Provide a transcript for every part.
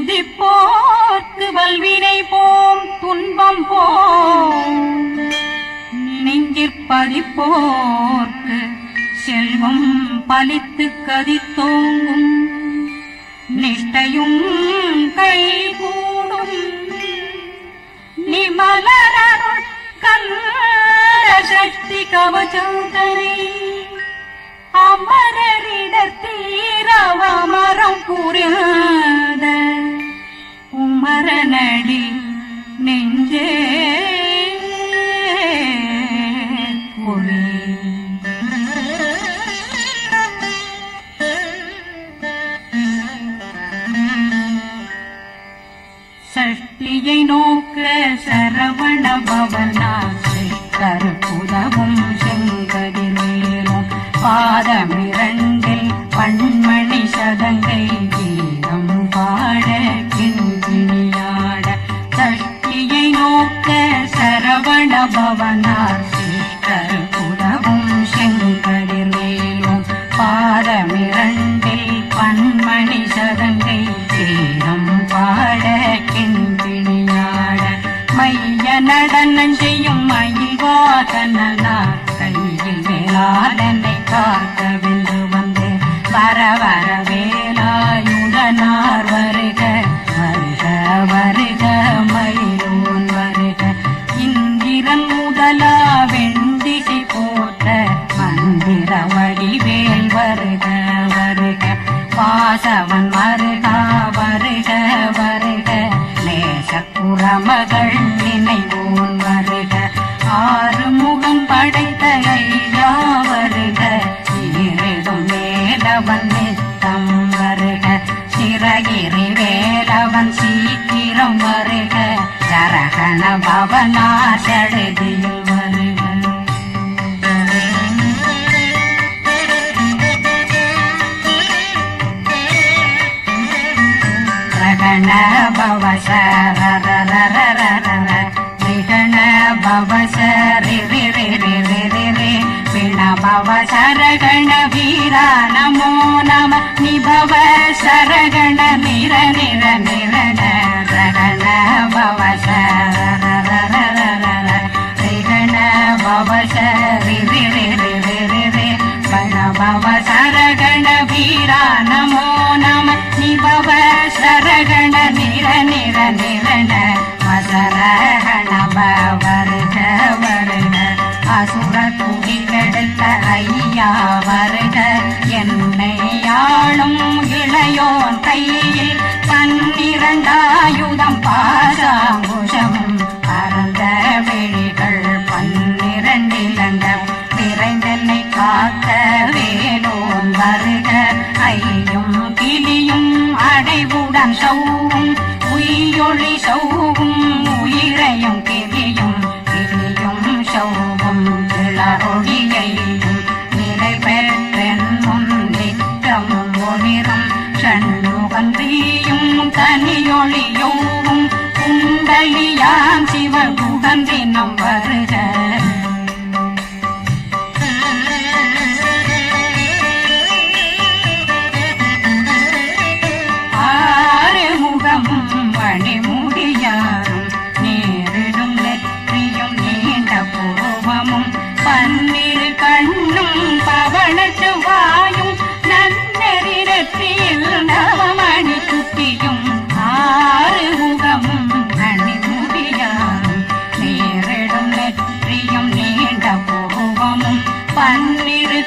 துதிப்போர்க்கு வல்வினை போம் துன்பம் போம் நெஞ்சிற்பதிப்போர்க்கு செல்வம் பலித்து கதித்தோங்கும் நிஷ்டையும் கை கூடும் நிமலரருள் கந்த சக்தி கவச்சந்தனை அமரரிடத்தீரவமரம் புரியாத உமரனடி நெஞ்சே சஷ்டியை நோக்க சரவண பவனாசை கருப்புதவும் செங்கதிர்வேலும் பாதமிரண்டில் பண்மணி சதங்கை கீதம் பாட கிண்கிணியாட சஷ்டியை நோக்க சரவண பவனாசை கருப்புதவும் செங்கதிர்வேலும் பாதமிரண்டில் பண்மணி சதங்கை கீதம் பாட கிண்கிணியாட மைய நடனம் செய்யும் மயில்வாதனார் கையில் வேளாளனை காக்க வென்று வந்து வர வர வேலாயுதனார் வருக வருக வருக மயிலோன் வருக இந்திரன் முதலா வெண்டிசை போற்ற மந்திர வடிவேல் வருக வருக வாசவன் வருக வருக வருக நேசக்குறமகள் நினைவோன் வருக ஆறு முகம் படைத்த ஐயா வருக ஈரேதும் வேலவன் நித்தம் வருக சிறகிரி வேலவன் சீக்கிரம் வருக சரகண பவனா சடுதியில் வருக ரகண பவசரரரரரர விகண பவசரி ரி ரி ரி ரி ரி ரி விண பவசரகண வீரா நமோ நம நிபவ சரகண நிர நிர நிரண ரகண பவசரரரரர விகண பவசரி ரி ரி ரி ரி ரி ரி விண பவசரகண வீரா நமோ நம நிபவ சரகண நிர நிர நிரண மசரகண வருக வருக அசுர துடி கெடுத்த ஐயா வருக என்னை ஆளும் இளையோன் கையில் 12 பாசாங்குஷம் பரந்த விழிகள் 12 இலங்கம் விரைந்தென்னை காக்க வேலோன் வருக ஐயும் கிளியும் அடைவுடன் சௌவும் உயிரொளி சௌவும் உயிரையும் கிளியும் கிளியும் சௌவும் கிளரொளியையும் நிலை பெற்றென்னும் நித்தமும் ஒளிரும் சண்முகந்தியும் தனியொளியோவும் குண்டலியாம் சிவகுகந்தினம் வருக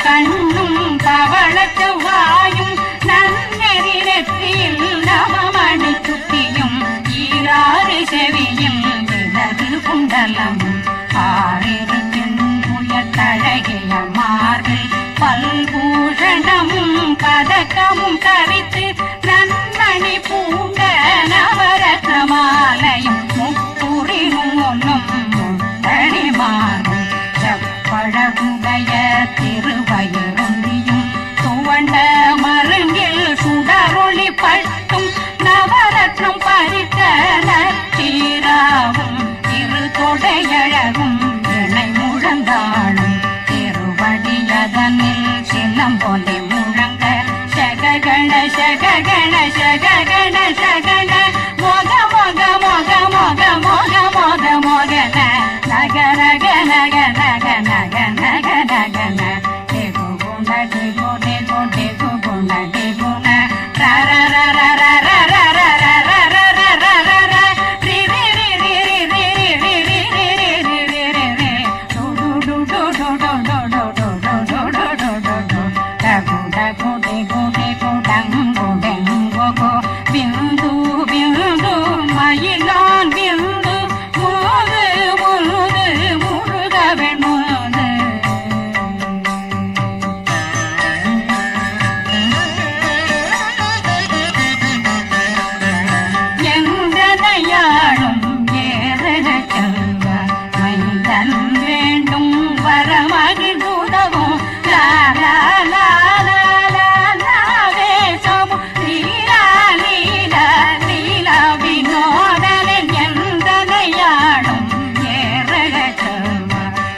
கண்ணும் பவளத்து வாயும் நன்னெறி நெற்றியில் நவமணி சுட்டியும் ஈராறு செவியும் விலகு குண்டலம் ஆறிரு புயத்தழகிய மார்கள் பல்பூஷணமும் பதக்கமும் தரித்து நன்மணி பூண்ட நவரத்ன மாலையும் முப்புரி நூலும் முத்தணி மாறும் செப்பழகுடைய திருவயருந்தியும் துவண்ட மருங்கில் சுடரொளி பட்டும் நவரத்னம் பறித்த நச்சீராவும் திரு தொடையழகும் இணை முழந்தாளும் திருவடியதனில் சிலம்பொலி முழங்க சககண சககண சககண சகண நக நக நக நக நக ந டேகு குண்ட டேகு டேகு டேகு குண்ட டேகு ந ர ர ர ர ர ர ர ர ர ர ர ர ர ர ரி ரி ரி ரி ரி ரி ரி ரி ரி ரி ரி ரி ரி டு டு டு டு டு டு டு டு டு டு டு டு டு டு டகு டகு டேகு டேகு டங்கு டெங்கு கோ பிந்து பிந்து மயிலான் பிந்து முது முது முருக வெண்முது எங்கனையாளும் ஏறக செல்வ மைந்தன் வேண்டும் வரமகிழ் உதவும் லா லா லா லா லா லா வேஷமும் லீலா லீலா லீலா வினோதனின் எந்தனையாளும் ஏறக செல்வ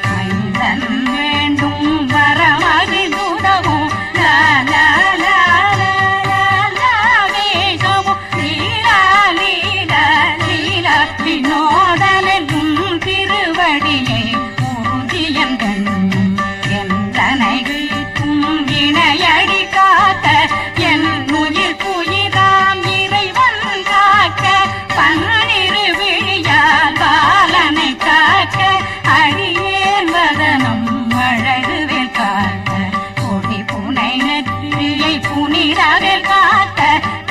மைந்தன் வேண்டும் வரமகிழ் உதவும் லா லா லா லா லா லா வேஷமும் லீலா லீலா லீலா வினோதனின் திருவடியை உறுதியந்தன் எந்தனைகளுக்கும் இணையடி காக்க என் உயிர் புயிராம் இறைவன் காக்க பன்னிரு விழியால் பாலனை காக்க அடியேன் வதனம் அழகுவில் காக்க கொடி புனை நெற்றியை புனிதவில் காக்க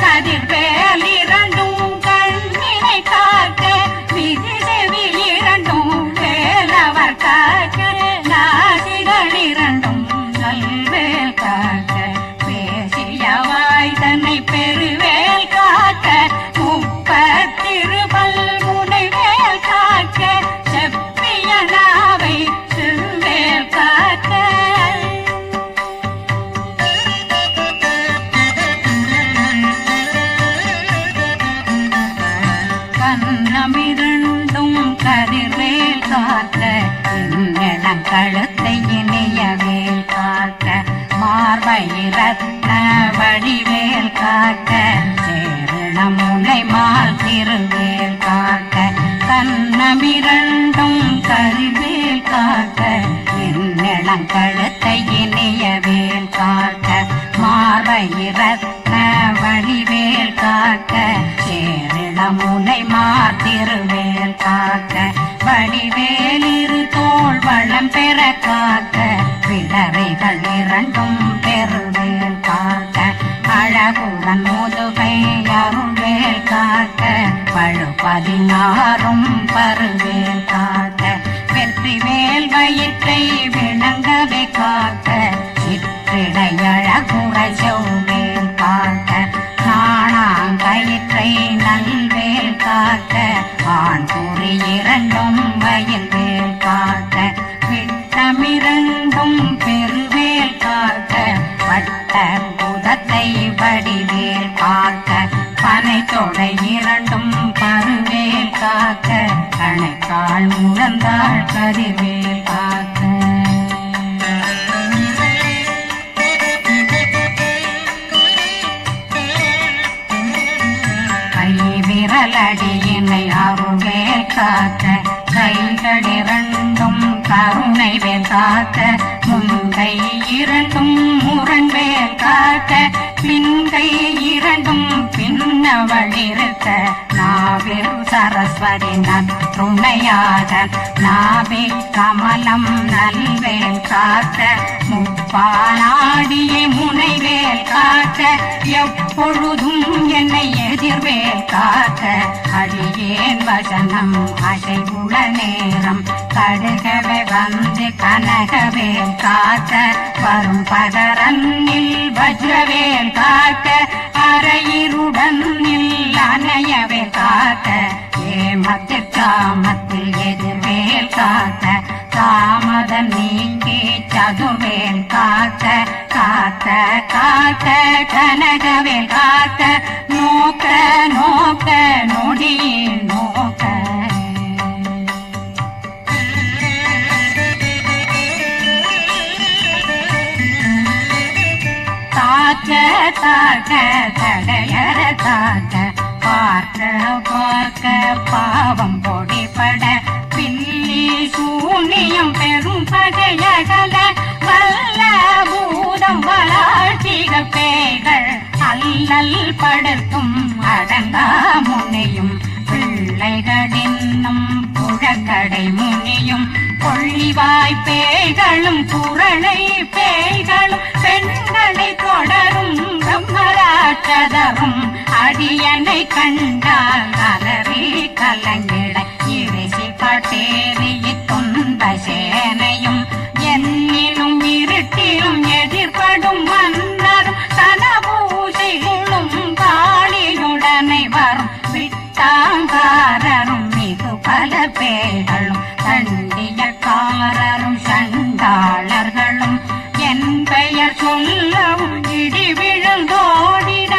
கதிர்வேல் இரண்டும் கண்ணினை காக்க விதி செவி இரண்டும் வேலவர் காக்க நாசிகள் இரண்டும் நல்வேல் காக்க பேசியவாய் தன்னை பெருவேல் காக்க முப்பத்திருபல் முனைவேல் காக்க செப்பிய நாவை செவ்வேல் காக்க கண்ணமிரண்டும் கதிர்வேல் காக்க இளம் கழுத்தை இனியவேல் காக்க மார்பயிரத்ன வடிவேல் காக்க சேரண முனை மால் திருவேல் காக்க கண்ணமிரண்டும் கதிர்வேல் காக்க இளம் கழுத்தை இனியவேல் காக்க மார்பயிரத்ன வடிவேல் காக்க சேரண முனை மால் திருவேல் காக்க வடிவேல் இரு தோள் வளம் பெற காக்க விடரைகள் இரண்டும் பெருவேல் காக்க அழகுடன் முதுகை அருள்வேல் காக்க பழு 16 பருவேல் காக்க வெற்றிவேல் வயிற்றை விளங்கவே காக்க சிற்றிடையழகுறை செவ்வேல் காக்க நாணாங்கயிற்றை நல்வேல் காக்க ஆண் குறி இரண்டும் வயல்வேல் காக்க விட்டமிரண்டும் பெருவேல் காக்க வட்ட புதத்தை வடிவேல் காக்க பனை தொடை இரண்டும் பருவேல் காக்க கணைக்கால் முழந்தாள் கதிர்வேல் காக்க விரலடியினை அருள்வேல் காக்க கைகள் இரண்டும் கருணை வேல் காக்க முன்கை இரண்டும் முரண்வேல் காக்க பின்கை இரண்டும் பின்னவளிருக்க நாவில் சரஸ்வதி நற்றுணையாக நாவி கமலம் நல்வேல் காக்க முப்பாலாடியை முனைவேல் காக்க எப்பொழுதும் என்னை எதிர்வேல் காக்க அடியேன் வசனம் அசைவுள நேரம் கடுகவே வந்து கனகவேல் காக்க வரும் பகரன்னில் வஜ்ரவேல் காக்க அரையிருடன் அணையவேல் காக்க ஏமத்தில் காமத்தில் எதிர்வேல் காக்க தாமதம் நீங்கி சதுர்வேல் காக்க காக்க காக்க கனகவேல் காக்க நோக்க நோக்க நொடியில் நோக்க தாக்க தாக்க தடையற தாக்க பார்க்க பார்க்க பாவம் பொடிபட பில்லி சூனியம் பெரும் பகையகல வல்ல பூதம் வளாழ்த்திக பேய்கள் அல்லல் படுத்தும் அடங்கா முனையும் பிள்ளைகளின்னும் புழக்கடை முனியும் கொள்ளிவாய் பேய்களும் குரளை பேய்களும் பெண்களை தொடரும் பிரம்மராட்சதரும் அடியனை கண்டால் அலறி கலங்கிட இறைசி பட்டேறிய துன்ப சேனையும் என்னிலும் இருட்டிலும் எதிர்படும் மன்னரும் தனபூசைகளும் காளியுடனை வரும் விட்டாங்காரரும் மிகு பல பேய்களும் தண்டியக்காரரும் சண்டாளர்களும் என் பெயர் சொல்லவும் இடி விழுந்தோடிட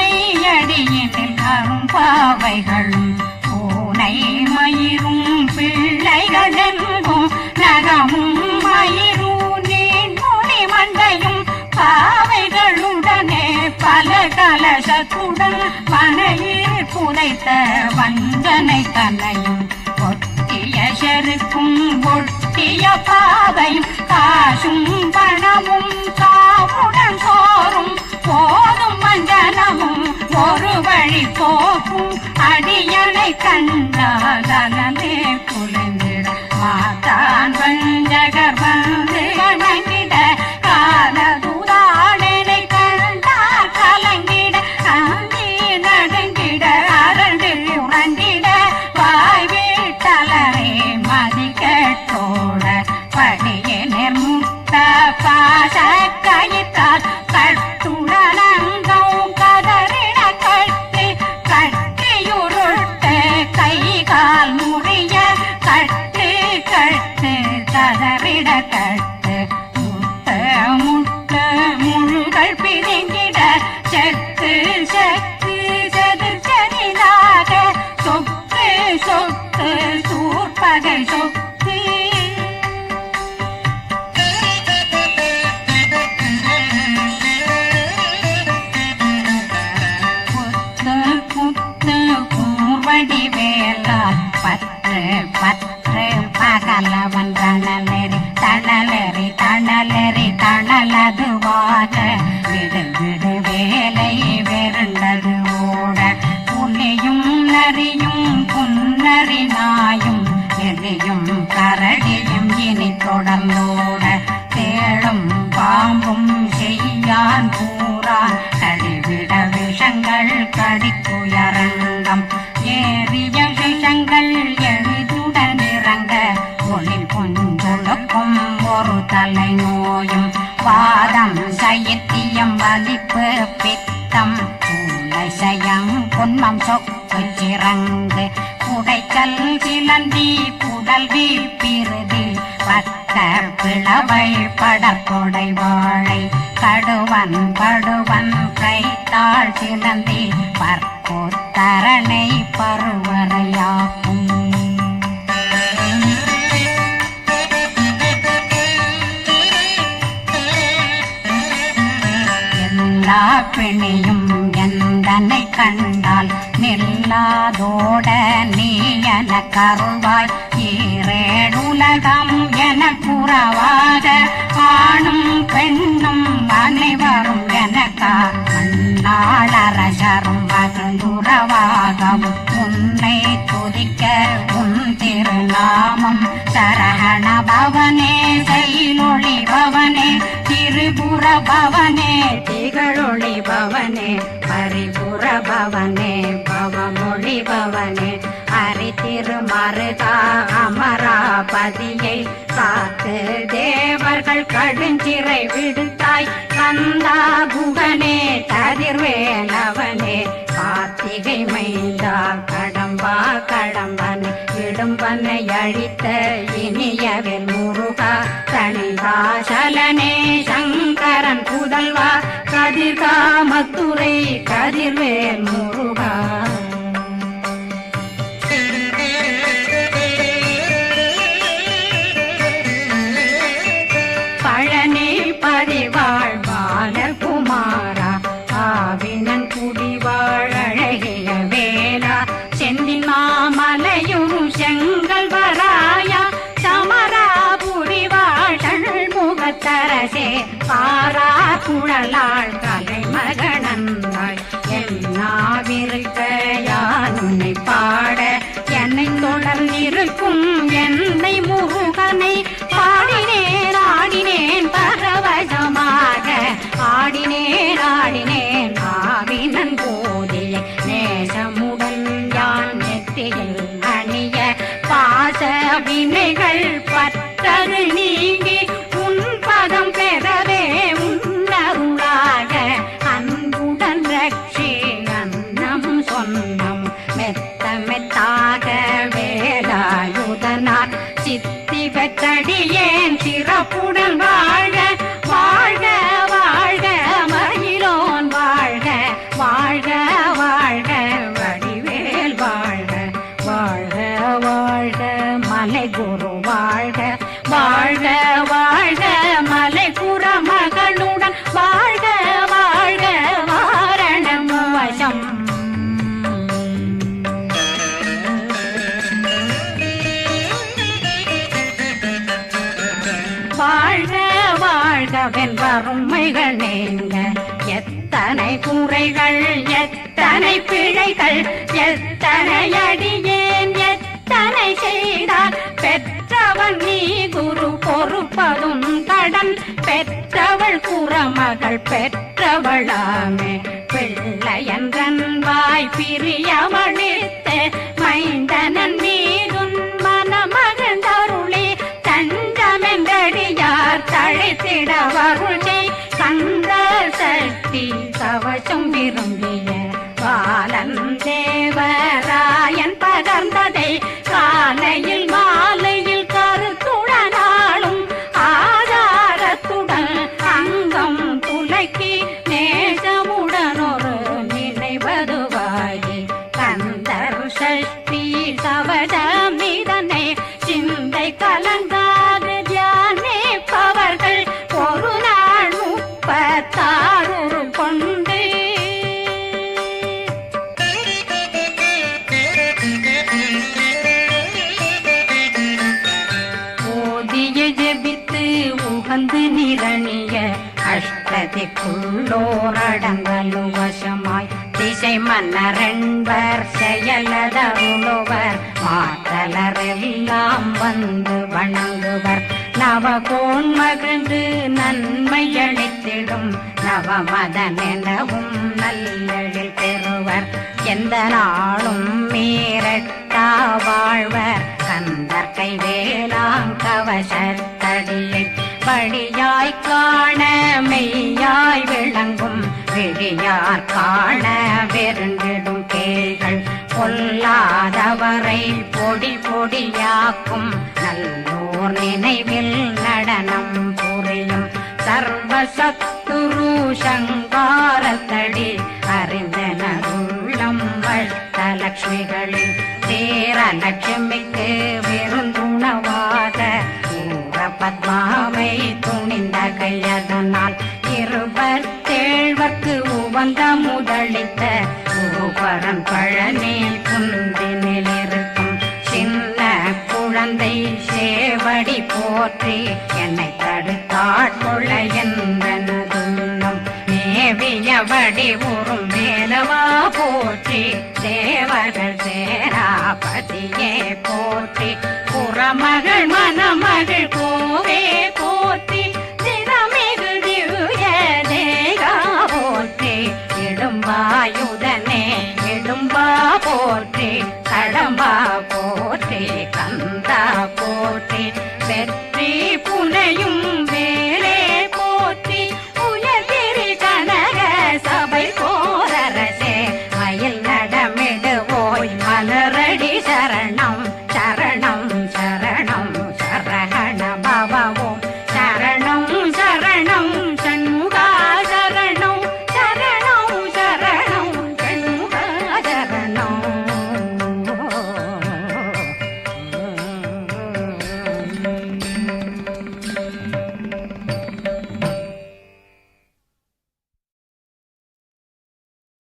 ஆனையடியினில் அரும்பாவைகளும் பூனை மயிரும் பிள்ளைகளெங்கும் நகமும் மயிரும் நீண்முடி மண்டையும் பாவைகளுடனே பல கலசத்துடன் மனையில் புதைத்த வஞ்சனை தன்னையும் ஒட்டிய செருக்கும் ஒட்டிய பாவையும் காசும் பணமும் காவுடன் சோறும் போதும் மஞ்சனமும் ஒரு வழி போக்கும் அடியனை கண்டாலே குளிர்ந்திட மாதான் வஞ்சகர் வந்து வணங்கிட காலதுதாடனை கண்டால் கலங்கிட அந்தி நடுங்கிட அரண்டு உறங்கிட வாய் வீட்டலரை மதி கேட்டோட படியினர் முத்த பாச கயிற்றால் கட்டுடனங்கும் கதறிட கட்டு கட்டியுருட்டு கை கால் முறிய கட்டு கட்டு கதறிட கட்டு முட்ட முட்ட முழுகள் பிரிங்கிட செத்து செத்து செதிர் செதிலாக சொக்கு சொக்கு சூர்பகை சொக்கு கூர்வடி வேலால் பற்று பற்று பகலவன் தணலெறி தணலெறி தணலெறி தணலதுவாக விடு விடு வேலை வெருண்டது ஓட புலியும் நரியும் புன்னறி நாயும் எலியும் கரடியும் இனி தொடர்ந்தோட தேளும் பாம்பும் செய்யான் கூறான் கழிவிட விஷங்கள் கடித்துயரங்கம் ஏறிய விஷங்கள் எளிதுடன் இறங்க ஒளி கொஞ்சொழுக்கும் ஒரு தலை நோயும் வாதம் சைத்தியம் வலிப்பு பித்தம் சயம் பொன்மம் சொக்கு சிறங்கு புடைச்சல் சிலந்தி புடல் வீழ்பிருதி பக்க பிளவை படற்கொடை வாழை கடுவன் படுவன் கைத்தாள் சிலந்தி பற்கோத்தரணை பருவரையாக்கும் எல்லா பிணியும் எந்தனை கண்டால் நில்லாதோட நீ என கருவாய் ஈரேடுலகம் என புறவாக ஆணும் பெண்ணும் அனைவரும் எனக்கா மண்ணாளரசரும் மகிழ்ந்துறவாகவும் உன்னை துதிக்க உன் திருநாமம் சரகண பவனே செயலொளி பவனே திரிபுர பவனே திகழொளி பவனே பரிபுர பவனே பவமொழி பவனே ஹரி திருமருகா அமராபதியை காத்து தேவர்கள் கடுஞ்சிறை விடுத்தாய் கந்தா குகனே கதிர்வேலவனே கார்த்திகை மைந்தா கடம்பா கடம்பனை இடும்பனை அழித்த இனியவில் முருகா தனிதாசலனே சங்கரன் புதல்வா கதிர்காமத்துறை கதிர்வேல் முருகா பழனி பதிவாழ் பாலகுமாரா குழலாள் கலைமகனந்தாய் என்னாவிருக்க யான் உன்னை பாட என்னை தொடர்ந்திருக்கும் என்னை முருகனை பாடினேன் ஆடினேன் பரவசமாக ஆடினேன் ஆடினேன் ஆவினன் போதிய நேசமுடன் யான் நெற்றியில் அணிய பாச வினைகள் பற்றரு நீங்கி உன் பதம் பெறவே உன்னருளாக அன்புடன் ரட்சி அன்னம் சொன்னம் மெத்த மெத்தாக வேலாயுதனார் சித்தி பெற்றடியேன் சிறப்புடன் வாழ்க வாழ்க வாழ்க மயிலோன் வாழ்க வாழ்க வாழ்க வடிவேல் வாழ்க வாழ்க வாழ்க மலை குரு வாழ்க வாழ்க வாழ்க மலை குறமகளுடன் வாழ்க வாழ்க வாரணம் வசம் வாழ்க வாழ்க வெண்பருமைகள் நீங்க எத்தனை குறைகள் எத்தனை பிழைகள் எத்தனை அடியேன் எத்தனை செய்தார் பெற்றவன் நீ குரு பொறுப்பதும் கடன் பெற்றவள் குறமகள் பெற்றவளாமே பிள்ளையன்றன் வாய் பிரியவழித்த மைந்தனன் மீதுன் மனமகந்தருளே தஞ்சமென்றடியார் தழைத்திட வருளே கந்த சக்தி கவசம் விரும்பிய பாலன் தேவராயன் பகர்ந்ததை காலையில் மாலையில் கருத்துடனாலும் ஆதாரத்துடன் அங்கம் துலக்கி நேசமுடன் ஒரு நினைவதுவாகி கந்தர் சஷ்டி கவசம் இதனை சிந்தை கலங்காது தியானிப்பவர்கள் ஒரு நாள் 36 கொண்டு ஓதிய ஜெபித்து உகந்து நிரணிய அஷ்டதிக்குள்ளோரடங்கலும் வசமாய் திசை மன்னரென்பர் செயலதருளுவர் மாற்றலரெல்லாம் வந்து வணங்குவர் நவகோன் மகிழ்ந்து நன்மையளித்திடும் நவமதனெனவும் நல்லெழில் பெறுவர் எந்த நாளும் மீறட்டா வாழ்வர் கந்தர் கைவேளாங் கவசத்தடியை வழியாய் காண மெய்யாய் விளங்கும் விழியார் காண வெருண்டிடும் கேள்கள் பொல்லாதவரை பொடி பொடியாக்கும் நல்லோர் நினைவில் நடனம் புரியும் சர்வசத்துரு சங்காரத்தடி அறிந்தனருள்ளம் வட்டலட்சுமிகளின் தேரலட்சுமிக்கு விருந்துணவாக பத்மாவை துணிந்த கையதனால் 27 உவந்த முதலித்த ஊபரன் பழனில் குந்தினில் இருக்கும் சின்ன குழந்தை சேவடி போற்றி என்னை தடுத்தாட்கொள்ள என்பனதுள்ளம் மேவியபடி உறும் வேலவா போற்றி தேவர்கள் சேராபதியே போற்றி புறமகள் மணமகள் கோவே போற்றி தினமிகு திவ்ய தேகா போற்றி இடும்பாயுதனே இடும்பா போற்றி கடம்பா